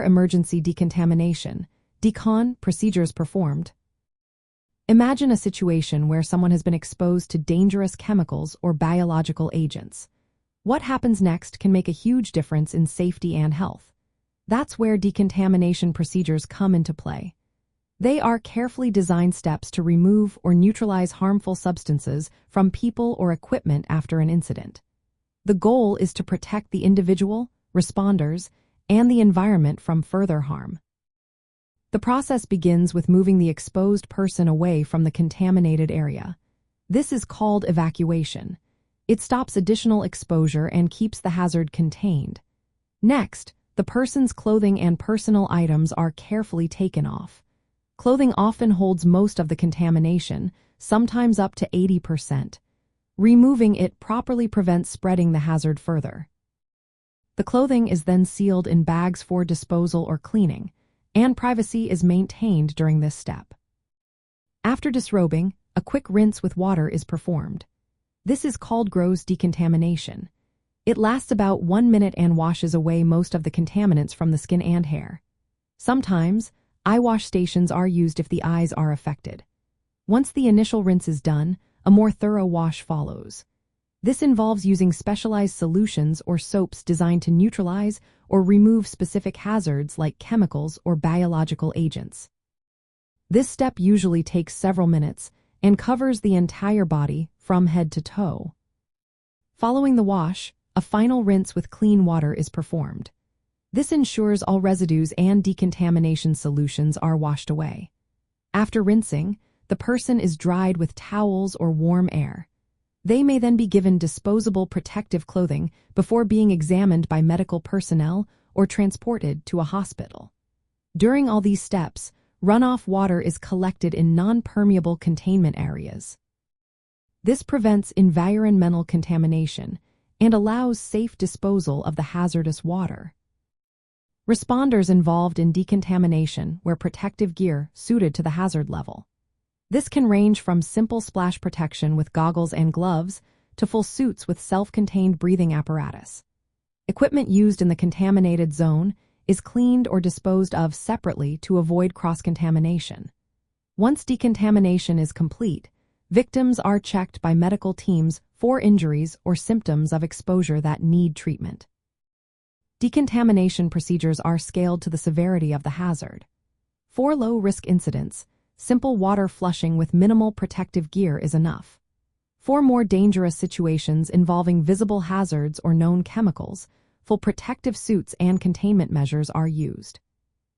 Are Emergency Decontamination, decon procedures performed. Imagine a situation where someone has been exposed to dangerous chemicals or biological agents. What happens next can make a huge difference in safety and health. That's where decontamination procedures come into play. They are carefully designed steps to remove or neutralize harmful substances from people or equipment after an incident. The goal is to protect the individual, responders, and the environment from further harm. The process begins with moving the exposed person away from the contaminated area. This is called evacuation. It stops additional exposure and keeps the hazard contained. Next, the person's clothing and personal items are carefully taken off. Clothing often holds most of the contamination, sometimes up to 80%. Removing it properly prevents spreading the hazard further. The clothing is then sealed in bags for disposal or cleaning, and privacy is maintained during this step. After disrobing, a quick rinse with water is performed. This is called gross decontamination. It lasts about 1 minute and washes away most of the contaminants from the skin and hair. Sometimes, eye wash stations are used if the eyes are affected. Once the initial rinse is done, a more thorough wash follows. This involves using specialized solutions or soaps designed to neutralize or remove specific hazards like chemicals or biological agents. This step usually takes several minutes and covers the entire body from head to toe. Following the wash, a final rinse with clean water is performed. This ensures all residues and decontamination solutions are washed away. After rinsing, the person is dried with towels or warm air. They may then be given disposable protective clothing before being examined by medical personnel or transported to a hospital. During all these steps, runoff water is collected in non-permeable containment areas. This prevents environmental contamination and allows safe disposal of the hazardous water. Responders involved in decontamination wear protective gear suited to the hazard level. This can range from simple splash protection with goggles and gloves to full suits with self-contained breathing apparatus. Equipment used in the contaminated zone is cleaned or disposed of separately to avoid cross-contamination. Once decontamination is complete, victims are checked by medical teams for injuries or symptoms of exposure that need treatment. Decontamination procedures are scaled to the severity of the hazard. For low-risk incidents, simple water flushing with minimal protective gear is enough. For more dangerous situations involving visible hazards or known chemicals, full protective suits and containment measures are used.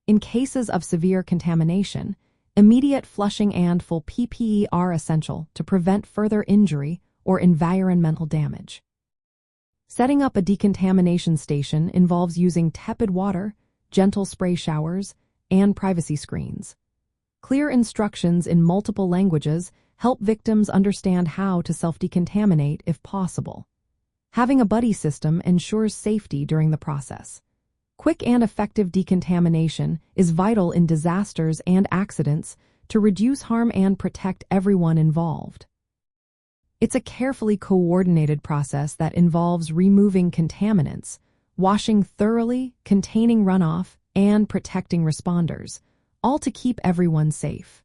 In cases of severe contamination, immediate flushing and full PPE are essential to prevent further injury or environmental damage. Setting up a decontamination station involves using tepid water, gentle spray showers, and privacy screens. Clear instructions in multiple languages help victims understand how to self-decontaminate if possible. Having a buddy system ensures safety during the process. Quick and effective decontamination is vital in disasters and accidents to reduce harm and protect everyone involved. It's a carefully coordinated process that involves removing contaminants, washing thoroughly, containing runoff, and protecting responders, all to keep everyone safe.